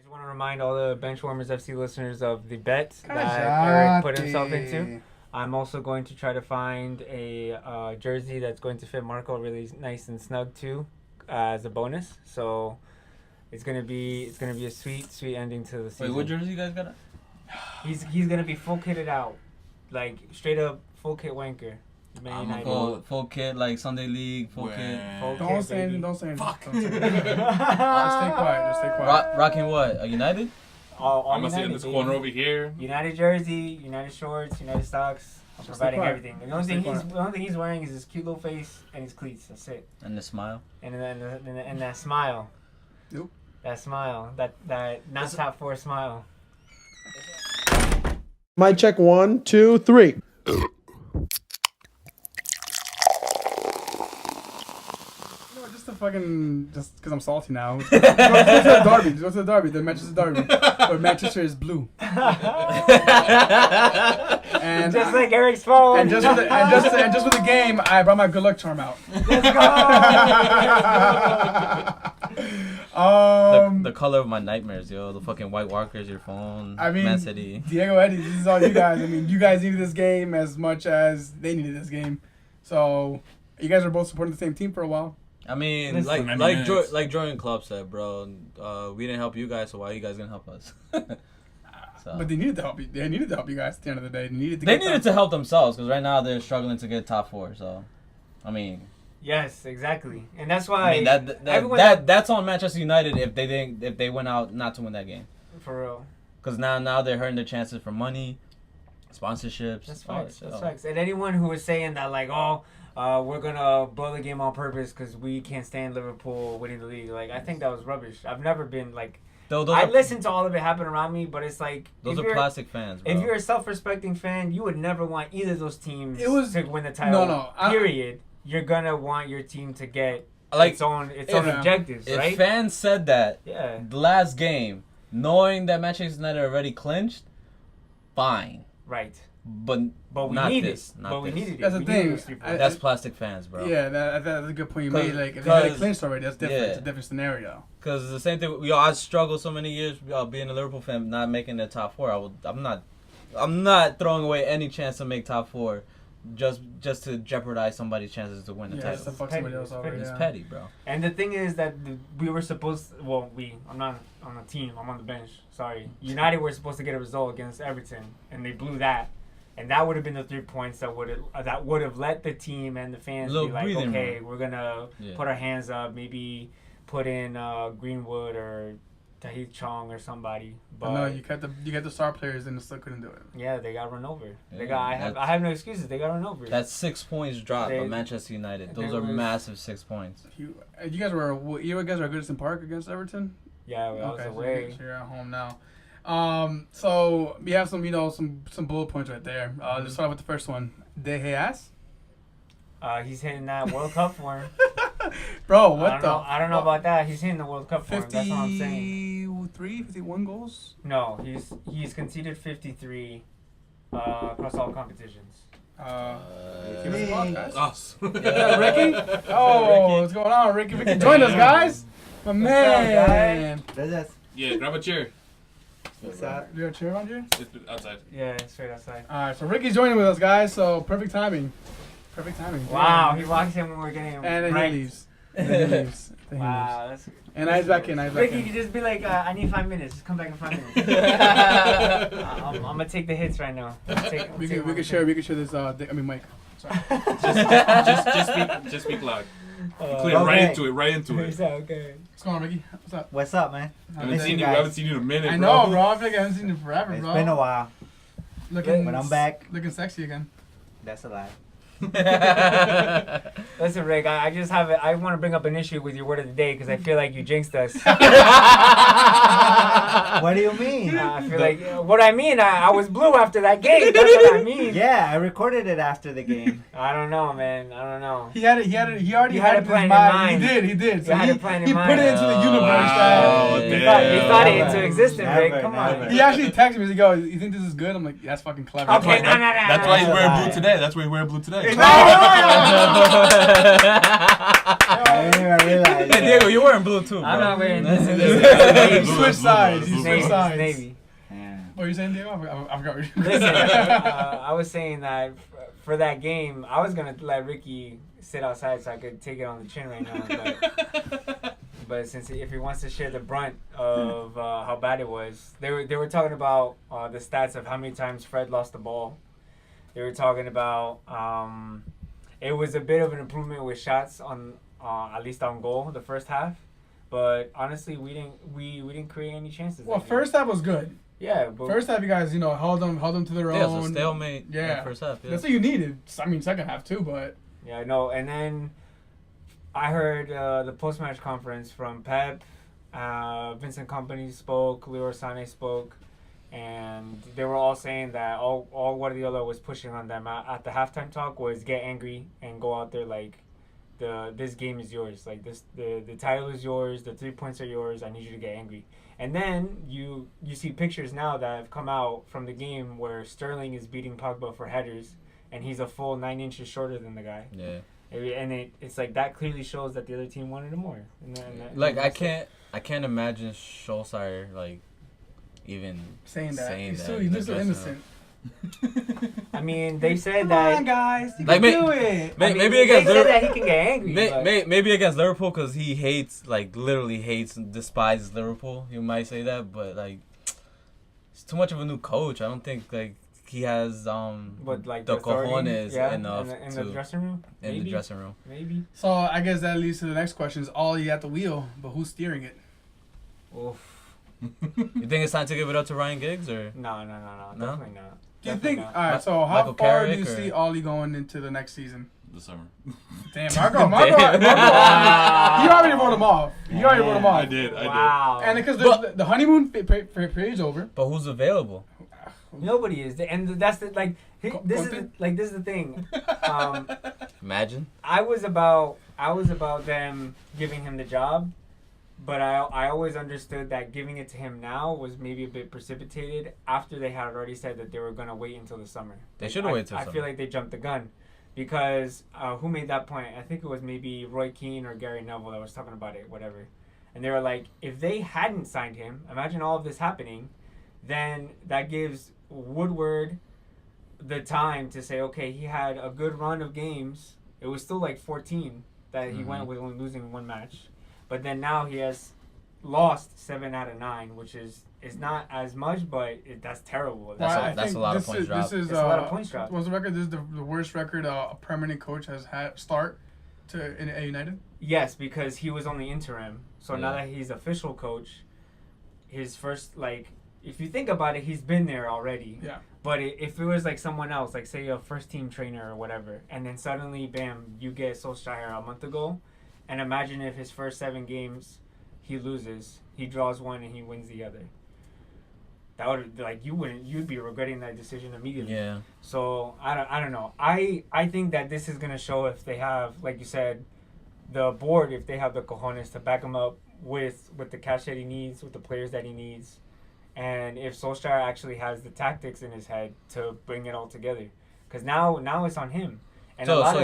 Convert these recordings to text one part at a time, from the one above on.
just want to remind all the Benchwarmers FC listeners of the bet that Eric put himself into. I'm also going to try to find a jersey that's going to fit Marco really nice and snug too, as a bonus. So it's gonna be a sweet ending to the season. Wait, what jersey you guys got? He's gonna be full kitted out, like straight up full kit wanker. I'm gonna go full kit, like Sunday League, full kit. Don't say anything. Fuck. Just stay quiet. Rocking what? A United? I'm gonna sit in this corner over here. United jersey, United shorts, United socks. I'm providing everything. The only thing he's wearing is his cute little face and his cleats. That's it. And the smile. And that smile. Yep. That smile. That not top four smile. Mic check 1, 2, 3. Just because I'm salty now. Go to the derby. Go to the derby. The Manchester derby. Where Manchester is blue. And just like Eric's phone. And just for the game, I brought my good luck charm out. Let's go. The color of my nightmares, yo. The fucking White Walkers, your phone. I mean, Man City. Diego Eddie, this is all you guys. I mean, you guys needed this game as much as they needed this game. So you guys are both supporting the same team for a while. I mean, like Jordan Klopp said, bro. We didn't help you guys, so why are you guys gonna help us? So. But they needed to help you. They needed to help you guys at the end of the day. They needed to help themselves because right now they're struggling to get top 4. So, I mean. Yes, exactly, and that's why. I mean, that's on Manchester United if they went out not to win that game. For real. Because now they're hurting their chances for money, sponsorships. That's facts. That's facts. And anyone who was saying that like, we're gonna blow the game on purpose because we can't stand Liverpool winning the league. Like, I think that was rubbish. I've never been like. I listened to all of it happen around me, but it's like those are plastic fans, bro. If you're a self-respecting fan, you would never want either of those teams to win the title. No. Period. You're gonna want your team to get its own objectives, right? If fans said that the last game, knowing that Manchester United already clinched, fine. Right. But we needed it. We needed it. That's the thing. That's plastic fans, bro. Yeah, that's a good point you made. Like, if they had it clinched already, that's different. It's a different scenario. Because it's the same thing. I struggled so many years being a Liverpool fan, not making the top 4. I'm not throwing away any chance to make top 4, just to jeopardize somebody's chances to win the title. It's petty, bro. And the thing is that we were supposed. I'm not on the team. I'm on the bench. Sorry. United were supposed to get a result against Everton, and they blew that. And that would have been the 3 points that would have let the team and the fans be like, okay, we're gonna put our hands up, maybe put in Greenwood or Tahith Chong or somebody. But no, you got the star players and they still couldn't do it. Yeah, they got run over. I have no excuses. They got run over. That's 6 points drop by Manchester United. Those are massive 6 points. You guys were at Goodison Park against Everton. Yeah, I was away. So you're at home now. So we have some bullet points right there. Let's start with the first one. De Geas. He's hitting that World Cup form. Bro, I don't know about that. He's hitting the World Cup form. That's what I'm saying. 51 goals? No, he's conceded 53 across all competitions. Give us a call, guys. Us. Yeah, Ricky? Oh, what's going on, Ricky? Ricky, join us, guys. My man. Yeah, grab a chair. What's that? You got a chair around you? It's outside. Yeah, straight outside. All right, so Ricky's joining with us, guys. So perfect timing. Wow, he walks in when we're getting and then he leaves. Wow, that's. And I was back in. Ricky, you just be like, I need 5 minutes. Just come back in 5 minutes. I'm gonna take the hits right now. We can share this. Mike. Sorry. just speak loud. Clear right into it. Okay. What's going on, Ricky? What's up? What's up, man? We haven't seen you in a minute, I know, bro. I feel like I haven't seen you forever, bro. It's been a while. When I'm back. Looking sexy again. That's a lie. Listen, Rick, I want to bring up an issue with your word of the day because I feel like you jinxed us. What What do you mean? I feel like what I mean. I was blue after that game. That's what I mean. Yeah, I recorded it after the game. I don't know, man. I don't know. He already You had had it a in plan his in mind. mind. He did. So You had he, a plan in he mind. put it into the universe. Wow, that- He thought it Never. into existence, Rick. Never, Come on. never. He actually texted me. He goes, "You think this is good?" I'm like, "That's fucking clever." Okay, no. That's why he's wearing Lie. blue today. That's why he's wearing blue today. I didn't even realize. Hey, Diego, you're wearing blue too, bro. I'm not wearing That's this. it. He switched sides. He Blue, switched Navy. sides. Navy. Yeah. What are you saying, Diego? I forgot. what you- Listen, I was saying that for that game, I was gonna let Ricky sit outside so I could take it on the chin right now. But since if he wants to share the brunt of how bad it was, they were talking about the stats of how many times Fred lost the ball. They were talking about it was a bit of an improvement with shots on at least on goal the first half, but honestly we didn't create any chances. Well, that game. first half was good. yeah, but First half, you guys, held them to their Yeah, it was own. a stalemate. Yeah. in the first half. Yeah. That's what you needed. I mean, second half too, but yeah, I know. And then I heard the post-match conference from Pep, Vincent Kompany spoke, Leroy Sané spoke, and they were all saying that all Guardiola was pushing on them at the halftime talk was get angry and go out there like this game is yours, like the title is yours, the 3 points are yours. I need you to get angry. And then you see pictures now that have come out from the game where Sterling is beating Pogba for headers, and he's a full 9 inches shorter than the guy. Yeah. And it's like that clearly shows that the other team wanted it more. Like I can't imagine Solskjaer like even saying that saying he's that still in the so dressing innocent. I mean, they said Come that. on, guys, you Like, can do it. I mean, maybe they against said that Liverpool. he can get angry. but- Maybe against Liverpool because he hates, like, literally hates and despises Liverpool. You might say that, but like, it's too much of a new coach. I don't think like he has But like the authority, cojones yeah, enough in to the dressing room. in Maybe, the dressing room. maybe. So I guess that leads to the next question: is Ollie at the wheel, but who's steering it? Oof. You think it's time to give it up to Ryan Giggs or? No, No? definitely not. Do you Definitely think? not. All right. So how Michael far do Carrick you or- see Ollie going into the next season? The summer. Damn, Marco, Damn. you already wrote him off. You already wrote him off. I did. Wow. And because But- the honeymoon period's over. But who's available? Nobody is, and that's the like. This is Conte? this is the thing. Imagine. I was about them giving him the job, but I always understood that giving it to him now was maybe a bit precipitated after they had already said that they were gonna wait until the summer. They should have waited till I summer. feel like they jumped the gun because who made that point? I think it was maybe Roy Keane or Gary Neville that was talking about it, whatever. And they were like, if they hadn't signed him, imagine all of this happening, then that gives Woodward the time to say, okay, he had a good run of games. It was still like 14 that he went with only losing one match. But then now he has lost 7 out of 9, which is not as much, but that's terrible. That's Well, I that's think a lot of this points is, dropped. This is It's a lot of points dropped. What's the record? This is the worst record a permanent coach has had start to in a United. Yes, because he was only interim. So now Yeah. that he's official coach, his first, like, if you think about it, he's been there already. Yeah. But if it was like someone else, like say a first team trainer or whatever, and then suddenly, bam, you get Solskjaer a month ago, and imagine if his first 7 games he loses, he draws one and he wins the other. That would you'd be regretting that decision immediately. Yeah. So I don't know. I think that this is gonna show if they have, like you said, the board, if they have the cojones to back him up with the cash that he needs, with the players that he needs, and if Solskjaer actually has the tactics in his head to bring it all together, because now it's on him. And So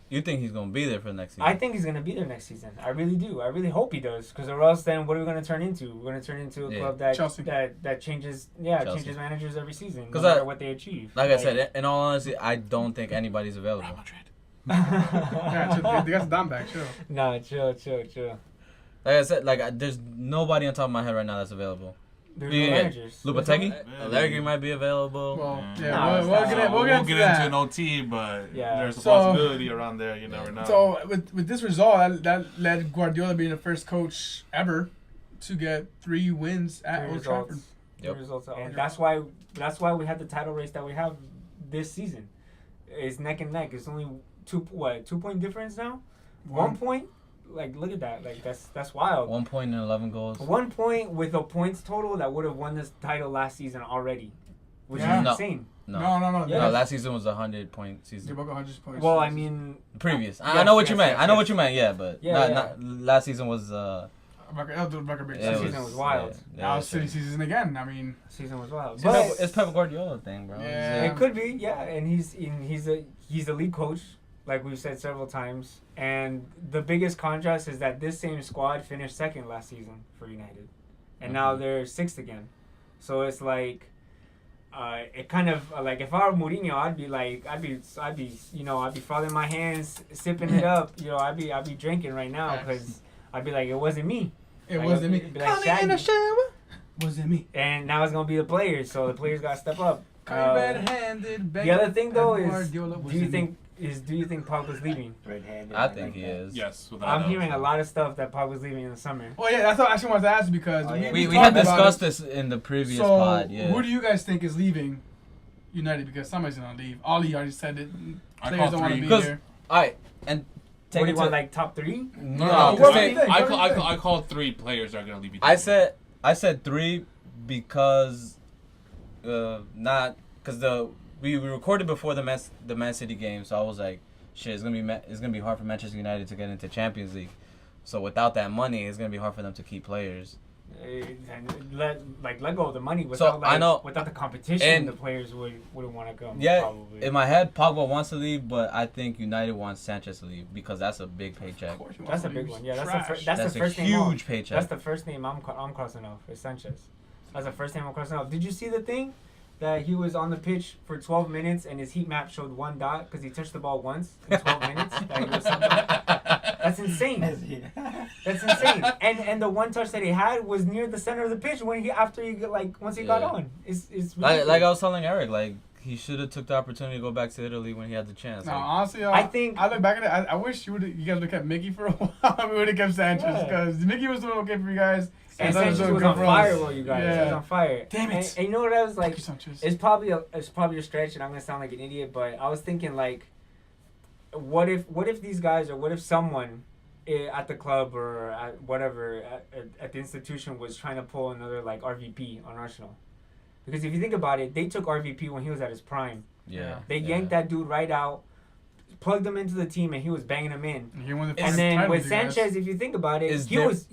you think he's gonna be there for the next season? I think he's gonna be there next season. I really do. I really hope he does, because or else then what are we gonna turn into? We're gonna turn into a Yeah. club that Chelsea. that changes Chelsea. changes managers every season, no 'Cause matter what they achieve. Like I said, in all honesty, I don't think anybody's available. Yeah, chill, they got the dime back. Chill. Nah, chill. Like I said, there's nobody on top of my head right now that's available. There's Yeah. no managers. Lupategi, Yeah. Allegri might be available. Well, Yeah. yeah, Nah, we'll it's get not. it. We'll get into that. an OT, but Yeah. there's a So- possibility around there. You never know. So with this result, that led Guardiola being the first coach ever to get 3 wins at Old Trafford. Yep. Results, and that's why we had the title race that we have this season. It's neck and neck. It's only 2 point difference now. 1 point look at that. Like that's wild. 1 point and 11 goals. 1 point with a points total that would have won this title last season already, which Yeah. is No. insane. No. No. Yeah. No, last season was a 100-point They season. broke 100 points. Well, I mean, Previous. I Yes, know what you yes, meant. yes, I know yes. what you meant. Yeah, but Yeah, not last season was. That'll do record break. Yeah, This season was wild. Now yeah, City season again. I mean, season was wild. It's But Pep, it's Pep Guardiola thing, bro. Yeah. it could be, yeah. And he's a lead coach, like we've said several times. And the biggest contrast is that this same squad finished second last season for United, and now Mhm. they're sixth again. So it's like, it kind of like if I were Mourinho, I'd be frothing my hands, sipping it up. I'd be drinking right now because I'd be like, it wasn't me. it Like, wasn't me. it'd be like Shaggy. shower. Wasn't me. And now it's gonna be the players, so the players gotta step up. Red-handed. The other thing though is, Guardiola do wasn't you me. think Pogba's leaving? Red-handed. I think he that. is. Yes, without I'm doubt. hearing a lot of stuff that Pogba's leaving in the summer. Oh yeah, that's what I actually wanted to ask because Oh, yeah. We talked had about discussed it. this in the previous So pod. Yeah. who do you guys think is leaving United? Because somebody's gonna leave. Ollie already said it. I Players call don't want to three. be Because- here. All right, and What take do it you want, to like top 3? no. what to do say- you think? I call 3 players that are gonna leave. I said 3 because not because we recorded before the Man City game, so I was like, shit, it's gonna be hard for Manchester United to get into Champions League. So without that money, it's gonna be hard for them to keep players. And let go of the money So, without I know- without the competition. and- The players wouldn't want to come. Yeah, probably. in my head, Pogba wants to leave, but I think United wants Sanchez to leave because that's a big paycheck. Of course you want That's a to big leave. one. Yeah, that's Trash. that's the a first name. huge paycheck. That's the first name I'm crossing off. Is Sanchez. That's the first name I'm crossing off. Did you see the thing that he was on the pitch for 12 minutes and his heat map showed 1 dot because he touched the ball once in 12 minutes? That he was That's insane. That's insane. And the one touch that he had was near the center of the pitch when once he got Yeah. on. It's Like I was telling Eric, like he should have took the opportunity to go back to Italy when he had the chance. No, Like, honestly, I think- I look back at it. I wish you guys would have kept Mickey for a while. We would have kept Sanchez Yeah. because Mickey was doing okay for you guys. And Sanchez Sanchez doing was good on for us. fire, well, you guys. He was Yeah. on fire. Damn it. And you know what I was Fuck like? you, Sanchez. It's probably a stretch, and I'm gonna sound like an idiot, but I was thinking like, what if these guys or what if someone at the club or at whatever at the institution was trying to pull another like RVP on Arsenal? Because if you think about it, they took RVP when he was at his prime. yeah, They yanked that dude right out, plugged him into the team, and he was banging him in. He won the And fucking then title with you guys. Sanchez, if you think about it, Is he there- was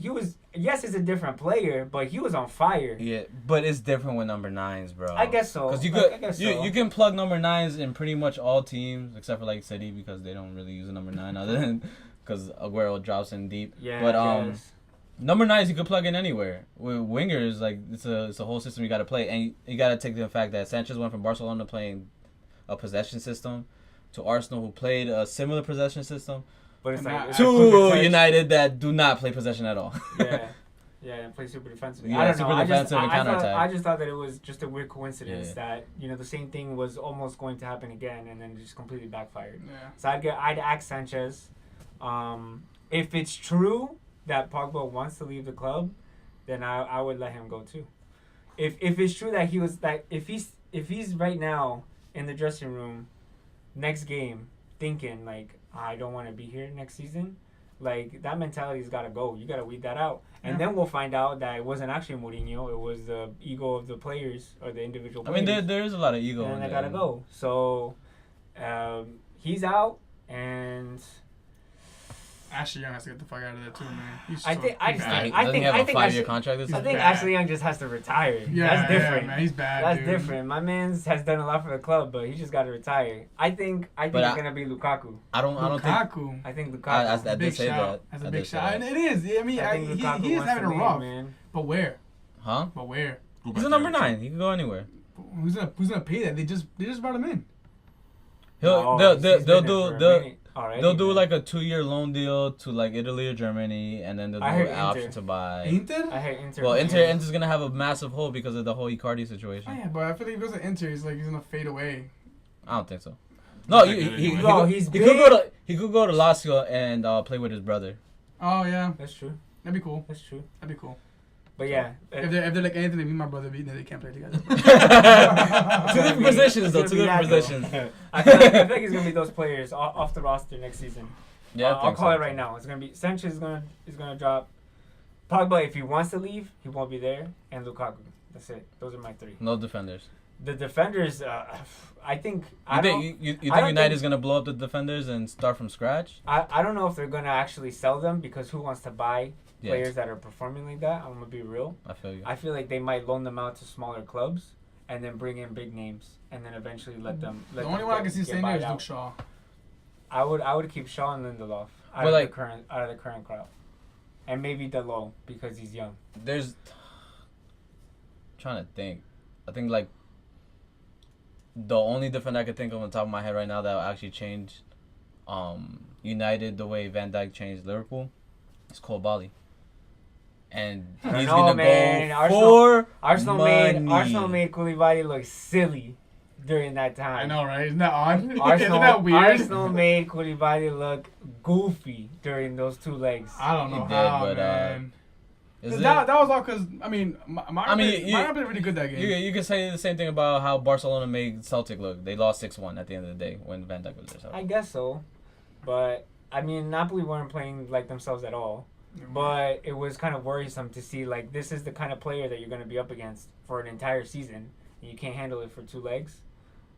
yes, he's a different player, but he was on fire. Yeah, but it's different with number 9s, bro. I guess so. Because you Like, could I guess you, so. you can plug number 9s in pretty much all teams except for like City because they don't really use a number 9 other than because Aguero drops in deep. Yeah, But yes. number 9s you could plug in anywhere. With wingers, like it's a whole system you got to play, and you got to take the fact that Sanchez went from Barcelona playing a possession system to Arsenal, who played a similar possession system, But it's And like that- it's to quicker touch. United that do not play possession at all. Yeah, and play super defensively. Yeah, I don't super know. defensive and counterattack. I just thought that it was just a weird coincidence Yeah. that the same thing was almost going to happen again, and then just completely backfired. Yeah. So I'd ask Sanchez. If it's true that Pogba wants to leave the club, then I would let him go too. If it's true that if he's right now in the dressing room, next game thinking like I don't want to be here next season, like that mentality's got to go. You got to weed that out, and Yeah. then we'll find out that it wasn't actually Mourinho. It was the ego of the players or the individual I players. mean, there is a lot of ego. And in I there. gotta go. So he's out, and Ashley Young has to get the fuck out of there too, man. He's I so think- I just bad. think- Doesn't he have a 5-year Ashley- contract this He's I season? think bad. Ashley Young just has to retire. Yeah, That's different. Yeah, man, he's bad. That's dude. different. My man's has done a lot for the club, but he just got to retire. I think But it's I- gonna be Lukaku. I don't think. Lukaku. I think Lukaku. I That's a did big say shout. that. That's I a did big say shout. that. And it is. I mean, I think Lukaku he is wants having to a leave, rough. man. But where? Huh? But where? Go He's back a to number the 9. He can go anywhere. Who's gonna pay that? They just brought him in. No, They'll he's do been there for a minute already, they'll do man. like a 2-year loan deal to like Italy or Germany, and then they'll do I an heard option Inter. to buy. Inter? I hate Inter. Well, Miami. Inter's gonna have a massive hole because of the whole Icardi Oh, situation. yeah, but I feel like if he goes to Inter, he's gonna fade away. I don't think so. No, Not he, that good he, anyway. he, No, could- he's he big. could go to Lazio and play with his brother. Oh yeah, That's true. that'd be cool. That's true. That'd be cool. But yeah, If they're like Anthony, me and my brother, then they can't play together. Two different positions though. It's Two gonna be different that, positions. I feel like he's gonna be those players off the roster next season. Yeah, I I'll think call so, it right too. now. It's gonna be Sanchez is gonna drop. Pogba, if he wants to leave, he won't be there, and Lukaku. That's it. Those are my three. No defenders. The defenders, I think. You think I think don't United's think- gonna blow up the defenders and start from scratch? I don't know if they're gonna actually sell them because who wants to buy Yeah. players that are performing like that? I'm gonna be real. I feel you. I feel like they might loan them out to smaller clubs and then bring in big names and then eventually let them. The only one I can see staying there is Luke Shaw. I would keep Shaw and Lindelof But like- out of the current crowd, and maybe Delo because he's young. There's trying to think. I think like the only defender I could think of on the top of my head right now that will actually change United the way Van Dijk changed Liverpool is Koulibaly. And I don't he's know, gonna man. go Arsenal- for Arsenal money. made Koulibaly look silly during that time. I know, right? Isn't that odd? Arsenal, Isn't that weird? Arsenal made Koulibaly look goofy during those 2 legs. I don't know He did, how, but, man. Is That it, was all because I mean, you- Martin played really good that game. you can say the same thing about how Barcelona made Celtic look. They lost 6-1 at the end of the day when Van Dijk was there. So. I guess so, but I mean Napoli weren't playing like themselves at all. But it was kind of worrisome to see like this is the kind of player that you're going to be up against for an entire season, and you can't handle it for 2 legs.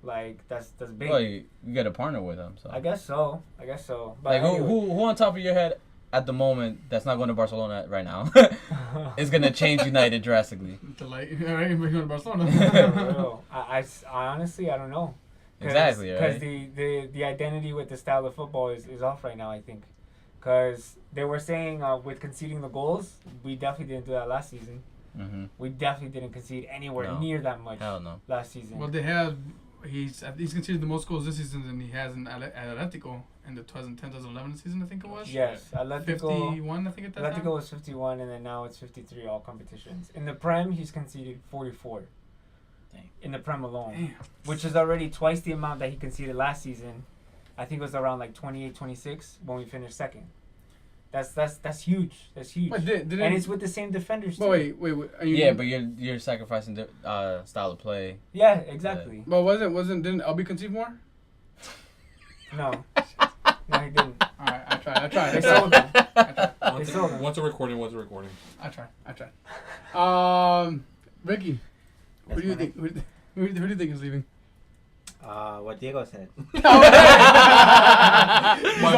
Like that's big. Well, you got to partner with him. So. I guess so. But Like anyway. who on top of your head at the moment that's not going to Barcelona right now is going to change United drastically? Right? We're going to Barcelona. For real. I honestly I don't know. Exactly, Because right? the identity with the style of football is off right now, I think. Because they were saying with conceding the goals, we definitely didn't do that last season. Mm-hmm. We definitely didn't concede anywhere No. near that much Hell no. last season. Well, he's conceded the most goals this season than he has in Atletico in the 2010-2011 season, I think it was. Yes, Atletico. 51, I think at that Atletico time. was 51, and then now it's 53 all competitions. In the Prem, he's conceded 44. Dang. In the Prem alone, Damn. which is already twice the amount that he conceded last season. I think it was around like 28, 26 when we finished second. That's huge. That's huge. But didn't And it's with the same defenders too. But wait. Are you, Yeah, but you're sacrificing the style of play. Yeah, exactly. But didn't LB concede more? No. No, he didn't. All right, I tried. They sold him. Once, sold him. once a recording, once a recording. I tried. Ricky, who That's do you fine. think? Who do you think is leaving? What Diego said. My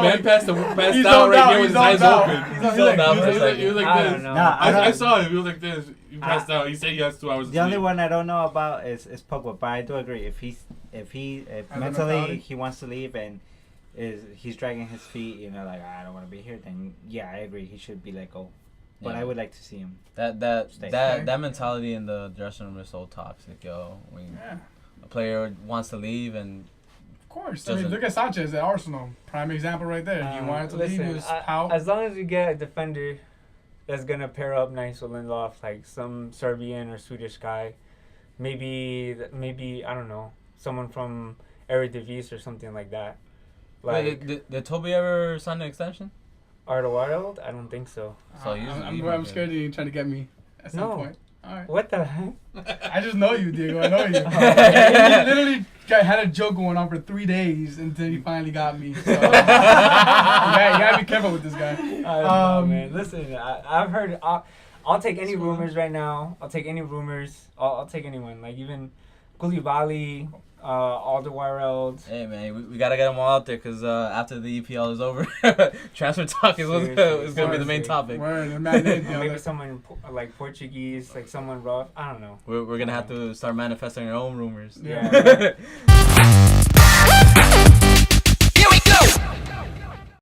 man passed He's out zoned right out, here with he's his eyes zoned out. open. He's Zoned like, out He for a was like, second. he was like I this. don't know. Nah, I saw him. He was like this. He passed out. He said he has 2 hours. The only one I don't know about is Pogba, but I do agree. If Has mentally mentality? he wants to leave and he's dragging his feet, like I don't want to be here, then yeah, I agree. He should be let go. But Yeah. I would like to see him. That Stay. that mentality in the dressing room is so toxic, yo. When Yeah, a player wants to leave and of course. Doesn't- look at Sanchez at Arsenal. Prime example right there. He wanted to leave. He was out. As long as we get a defender that's gonna pair up nice with Lindelof, like some Serbian or Swedish guy, maybe I don't know, someone from Eredivisie or something like that. Like wait, did Toby ever sign an extension? Arnold? I don't think so. So usually I'm you- scared you're trying to get me at some No. point. All right. What the heck? I just know you, Diego. I know you. He literally had a joke going on for 3 days until he finally got me. So, you gotta be careful with this guy. I don't know, man. Listen, I've heard. I'll take any So- rumors right now. I'll take any rumors. I'll take anyone. Like even Koulibaly, Alderweireld. Hey man, we gotta get them all out there because after the EPL is over, transfer talk is gonna be the main Seriously. topic. Word, the magnate, Or maybe someone like Portuguese, like someone rough. I don't know. We're gonna have to start manifesting our own rumors. Yeah. Yeah.